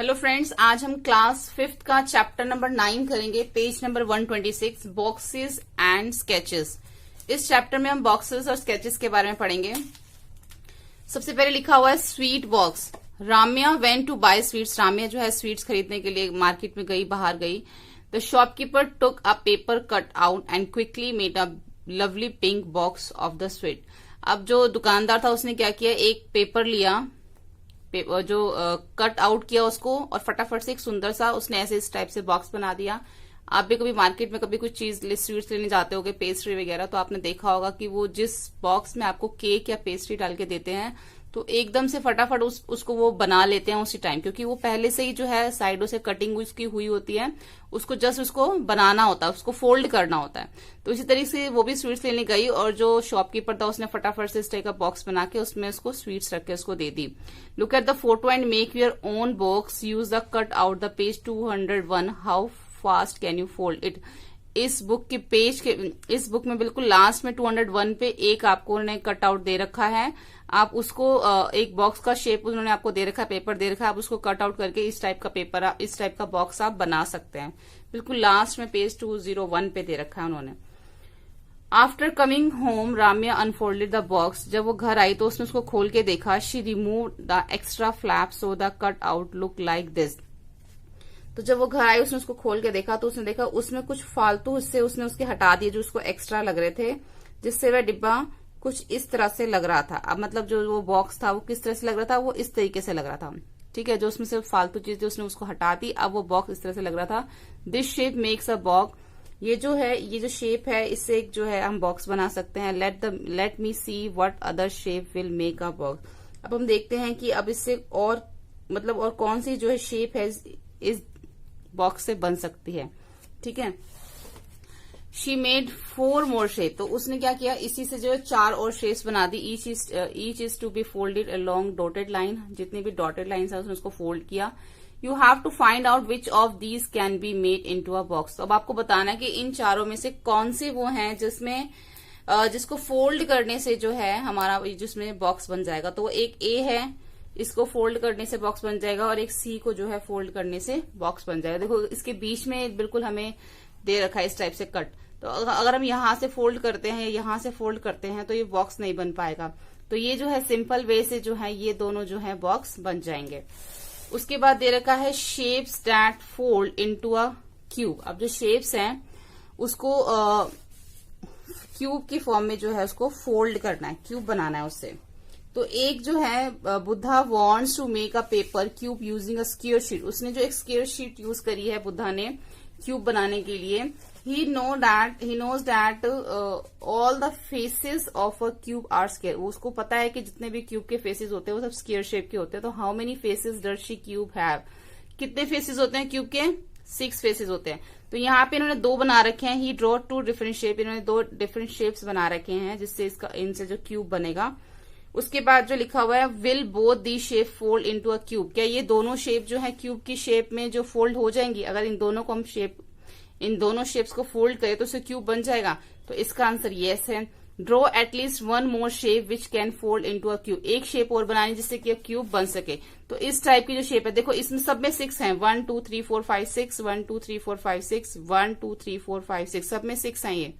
Hello friends, आज हम class 5th का चैप्टर नंबर 9 करेंगे, page number 126, boxes and sketches. इस चैप्टर में हम बॉक्सेस और स्केचेस के बारे में पढ़ेंगे। सबसे पहले लिखा हुआ है sweet box. Ramya went to buy sweets. Ramya जो है स्वीट्स खरीदने के लिए मार्केट में गई, बाहर गई। The shopkeeper took a paper cut out and quickly made a lovely pink box of the sweet. अब जो दुकानदार था उसने क्या किया, एक पेपर लिया, जो कट आउट किया उसको, और फटाफट से एक सुंदर सा उसने ऐसे इस टाइप से बॉक्स बना दिया। आप भी कभी मार्केट में कभी कुछ चीज स्वीट्स लेने जाते होगे, पेस्ट्री वगैरह, तो आपने देखा होगा कि वो जिस बॉक्स में आपको केक या पेस्ट्री डाल के देते हैं तो एकदम से फटाफट उसको वो बना लेते हैं उसी टाइम, क्योंकि वो पहले से ही जो है साइडों से कटिंग उसकी हुई होती है, उसको जस्ट उसको बनाना होता है, उसको फोल्ड करना होता है। तो इसी तरीके से वो भी स्वीट्स लेने गई और जो शॉपकीपर था उसने फटाफट से इस टाइप का बॉक्स बना के उसमें उसको स्वीट्स रख के उसको दे दी। Look at the photo and make your own box, use the cut out the page 201, how fast can you fold it. इस बुक में बिल्कुल लास्ट में 201 पे एक आपको उन्होंने कट आउट दे रखा है। आप उसको एक बॉक्स का शेप उन्होंने आपको दे रखा है, पेपर दे रखा है, आप उसको कट आउट करके इस टाइप का पेपर, इस टाइप का बॉक्स आप बना सकते हैं। बिल्कुल लास्ट में पेज 201 पे दे रखा है उन्होंने। After coming home Ramya unfolded the box. जब वो घर आई तो उसने उसको खोल के देखा। She removed the extra flap so the cut out look like this. तो जब वो घर आई उसने उसको खोल के देखा तो उसने देखा उसमें कुछ फालतू हिस्से उसने उसके हटा दिए जो उसको एक्स्ट्रा लग रहे थे, जिससे वह डिब्बा कुछ इस तरह से लग रहा था। अब मतलब जो वो बॉक्स था वो किस तरह से लग रहा था, वो इस तरीके से लग रहा था। ठीक है, जो उसमें से फालतू चीज उसने उसको हटा दी, अब वो बॉक्स इस तरह से लग रहा था। This shape makes a box. ये जो शेप है, इससे एक जो है हम बॉक्स बना सकते हैं। Let me see what other shape will make a box. अब हम देखते हैं कि अब इससे और मतलब और कौन सी जो है शेप है इस बॉक्स से बन सकती है। ठीक है, शी मेड 4 मोर शेप। तो उसने क्या किया, इसी से जो है 4 और शेप्स बना दी। Each is to be folded along dotted line. जितनी भी डॉटेड लाइन है उसने उसको फोल्ड किया। You have to find out which of these can be made into a box. अब आपको बताना है कि इन चारों में से कौन से वो हैं जिसमें जिसको फोल्ड करने से जो है हमारा जिसमें बॉक्स बन जाएगा। तो एक ए है, इसको फोल्ड करने से बॉक्स बन जाएगा, और एक सी को जो है फोल्ड करने से बॉक्स बन जाएगा। देखो इसके बीच में बिल्कुल हमें दे रखा है इस टाइप से कट। तो अगर हम यहां से फोल्ड करते हैं या यहां से फोल्ड करते हैं तो ये बॉक्स नहीं बन पाएगा। तो ये जो है सिंपल वे से जो है ये दोनों जो है बॉक्स बन जाएंगे। उसके बाद दे रखा है shapes that fold into a cube. अब जो शेप्स हैं उसको क्यूब की फॉर्म में जो है उसको फोल्ड करना है, क्यूब बनाना है उससे। तो एक जो है Buddha wants to make a paper cube using a square sheet. उसने जो एक स्क्वायर शीट यूज करी है बुद्धा ने क्यूब बनाने के लिए। He knows that all the faces of a cube are square. उसको पता है कि जितने भी क्यूब के फेसेस होते हैं वो सब स्क्वायर शेप के होते हैं। तो how many faces does she cube have. कितने फेसेस होते हैं क्यूब के? 6 फेसेस होते हैं। तो यहाँ पे इन्होंने 2 बना रखे हैं। ही ड्रॉ 2 डिफरेंट शेप। इन्होंने 2 डिफरेंट शेप्स बना रखे हैं जिससे इनसे जो क्यूब बनेगा। उसके बाद जो लिखा हुआ है will both the shape fold into a cube. क्या ये दोनों शेप जो है क्यूब की शेप में जो फोल्ड हो जाएंगी? अगर इन दोनों को हम इन दोनों शेप्स को फोल्ड करें तो उसे क्यूब बन जाएगा। तो इसका आंसर यस है। Draw at least 1 more shape which can fold into a cube. एक शेप और बनानी जिससे कि क्यूब बन सके। तो इस टाइप की जो शेप है, देखो इसमें सब में 6 हैं। 1 2 3 4 5 6, 1 2 3 4 5 6, 1 2 3 4 5 6, सब में 6 हैं ये।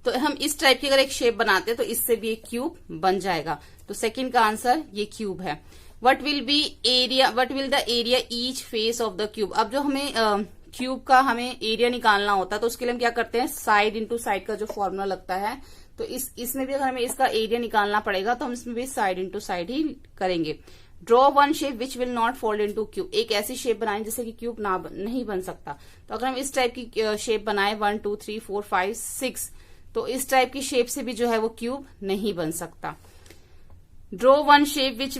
तो हम इस टाइप की अगर एक शेप बनाते हैं तो इससे भी एक क्यूब बन जाएगा। तो सेकंड का आंसर ये क्यूब है। What will the area each face of the cube. अब जो हमें क्यूब का हमें एरिया निकालना होता है तो उसके लिए हम क्या करते हैं, साइड इंटू साइड का जो फॉर्मूला लगता है। तो इसमें भी अगर हमें इसका एरिया निकालना पड़ेगा तो हम इसमें भी साइड इंटू साइड ही करेंगे। Draw 1 shape which will not fold into cube. एक ऐसी शेप बनाएं जिससे कि क्यूब नहीं बन सकता। तो अगर हम इस टाइप की शेप बनाए 1 2 3 4 5 6, तो इस टाइप की शेप से भी जो है वो क्यूब नहीं बन सकता। Draw 1 shape which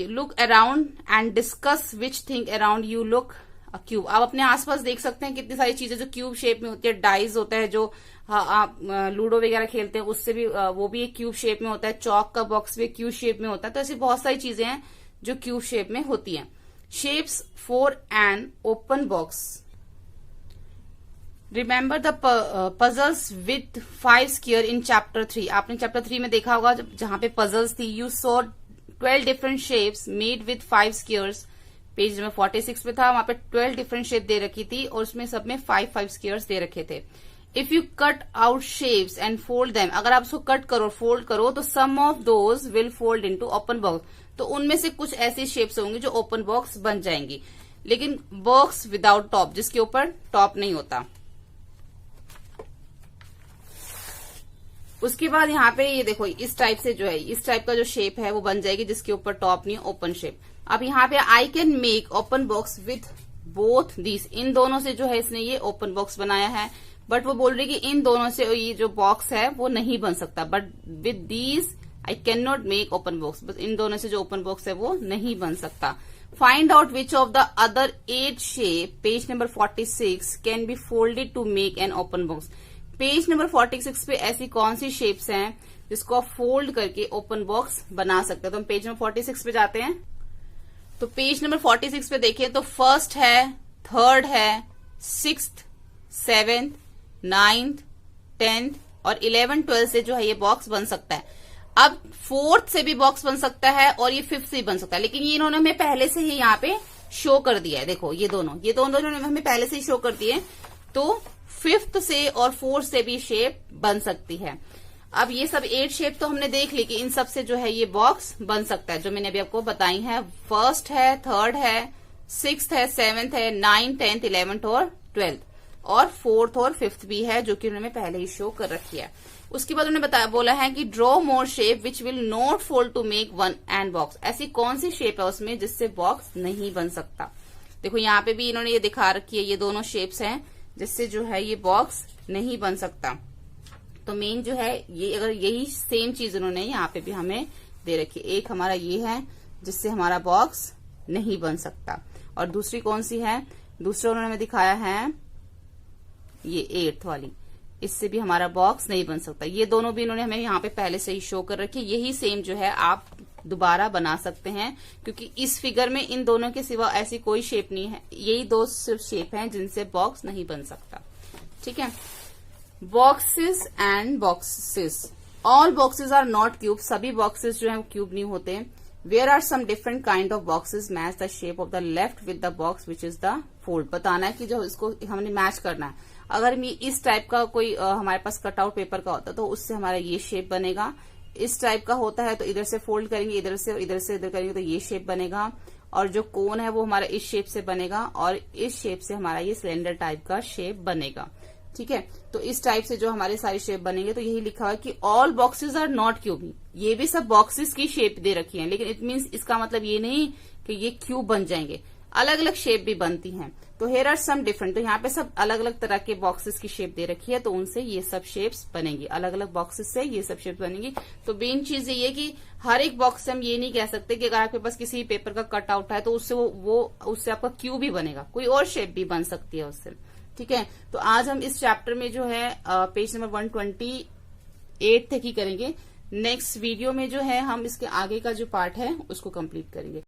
look around and discuss which thing around you look a cube. आप अपने आसपास देख सकते हैं कितनी सारी चीजें जो क्यूब शेप में होती है। डाइज होता है जो आप लूडो वगैरह खेलते हैं उससे भी वो भी एक क्यूब शेप में होता है। चौक का बॉक्स भी क्यूब शेप में होता है। तो ऐसी बहुत सारी चीजें हैं जो क्यूब शेप में होती हैं। Shapes for an open box. Remember the puzzles with 5 square in chapter 3। आपने चैप्टर 3 में देखा होगा जहां पे पजल्स थी। You saw 12 different shapes made with 5 squares page number 46 पे था, वहां पे 12 डिफरेंट शेप दे रखी थी और उसमें सब में 5 स्क्वायर्स दे रखे थे। If you cut out shapes and fold them, अगर आप उसको कट करो फोल्ड करो तो some of those will fold into open box, तो उनमें से कुछ ऐसी शेप्स होंगी जो ओपन बॉक्स बन जाएंगी, लेकिन बॉक्स विदाउट टॉप, जिसके ऊपर टॉप नहीं होता। उसके बाद यहाँ पे ये देखो इस टाइप से जो है, इस टाइप का जो शेप है वो बन जाएगी जिसके ऊपर टॉप नहीं, ओपन शेप। अब यहाँ पे I can make open box with both this, इन दोनों से जो है इसने ये ओपन बॉक्स बनाया है, बट वो बोल रही कि इन दोनों से ये जो बॉक्स है वो नहीं बन सकता, but with these I can not make open box, बस इन दोनों से जो ओपन बॉक्स है वो नहीं बन सकता। Find out which of the other 8 shape, page number 46, can be folded to make an open box. Page number 46 पे ऐसी कौन सी शेप्स हैं जिसको आप फोल्ड करके ओपन बॉक्स बना सकते हैं। तो हम पेज नंबर 46 पे जाते हैं। तो पेज नंबर 46 पे देखिए तो फर्स्ट है, थर्ड है, 6th, 7th, 9th, 10th और 11th, 12th से जो है ये बॉक्स बन सकता है। अब 4th से भी बॉक्स बन सकता है और ये 5th से भी बन सकता है, लेकिन ये इन्होंने हमें पहले से ही यहाँ पे शो कर दिया है। देखो ये दोनों इन्होंने हमें पहले से ही शो कर दिए, तो 5th से और 4th से भी शेप बन सकती है। अब ये सब 8 शेप तो हमने देख ली कि इन सब से जो है ये बॉक्स बन सकता है, जो मैंने अभी आपको बताई है। फर्स्ट है, थर्ड है, 6th है, 7th है, 9th, 10th, 11th और 12th, और 4th और 5th भी है जो कि उन्होंने पहले ही शो कर रखी है। उसके बाद उन्होंने बोला है कि draw more shape which will not fold to make one and box. ऐसी कौन सी शेप है उसमें जिससे बॉक्स नहीं बन सकता। देखो यहाँ पे भी इन्होंने ये दिखा रखी है, ये दोनों शेप्स हैं जिससे जो है ये बॉक्स नहीं बन सकता। तो मेन जो है ये, अगर यही सेम चीज उन्होंने यहाँ पे भी हमें दे रखी है, एक हमारा ये है जिससे हमारा बॉक्स नहीं बन सकता, और दूसरी कौन सी है, दूसरा उन्होंने हमें दिखाया है ये 8th वाली, इससे भी हमारा बॉक्स नहीं बन सकता। ये दोनों भी इन्होंने हमें यहाँ पे पहले से ही शो कर रखी है। यही सेम जो है आप दोबारा बना सकते हैं, क्योंकि इस फिगर में इन दोनों के सिवा ऐसी कोई शेप नहीं है, यही दो सिर्फ शेप हैं जिनसे बॉक्स नहीं बन सकता। ठीक है। Boxes and boxes, all boxes are not cube, सभी बॉक्सेस जो है वो क्यूब नहीं होते। Where are some different kind of boxes match the shape of the left with the box which is the fold. बताना है कि जो इसको हमने मैच करना है। अगर मैं इस टाइप का कोई हमारे पास कटआउट पेपर का होता तो उससे हमारा ये शेप बनेगा। इस टाइप का होता है तो इधर से फोल्ड करेंगे, इधर से इधर करेंगे तो ये शेप बनेगा, और जो कोन है वो हमारा इस शेप से बनेगा, और इस शेप से हमारा ये सिलेंडर टाइप का शेप बनेगा। ठीक है। तो इस टाइप से जो हमारे सारे शेप बनेंगे, तो यही लिखा हुआ है कि all boxes are not cube. ये भी सब बॉक्सेस की शेप दे रखी है, लेकिन इट मीन्स इसका मतलब ये नहीं कि ये क्यूब बन जाएंगे, अलग अलग शेप भी बनती हैं। तो हेयर आर सम डिफरेंट, तो यहाँ पे सब अलग अलग तरह के बॉक्सेस की शेप दे रखी है, तो उनसे ये सब शेप्स बनेंगी, अलग अलग बॉक्सेस से ये सब शेप बनेंगी। तो मेन चीज ये कि हर एक बॉक्स से हम ये नहीं कह सकते कि अगर आपके पास किसी पेपर का कट आउट है तो उससे उससे आपका क्यूब ही बनेगा, कोई और शेप भी बन सकती है उससे। ठीक है। तो आज हम इस चैप्टर में जो है पेज नंबर 128 तक ही करेंगे। नेक्स्ट वीडियो में जो है हम इसके आगे का जो पार्ट है उसको कंप्लीट करेंगे।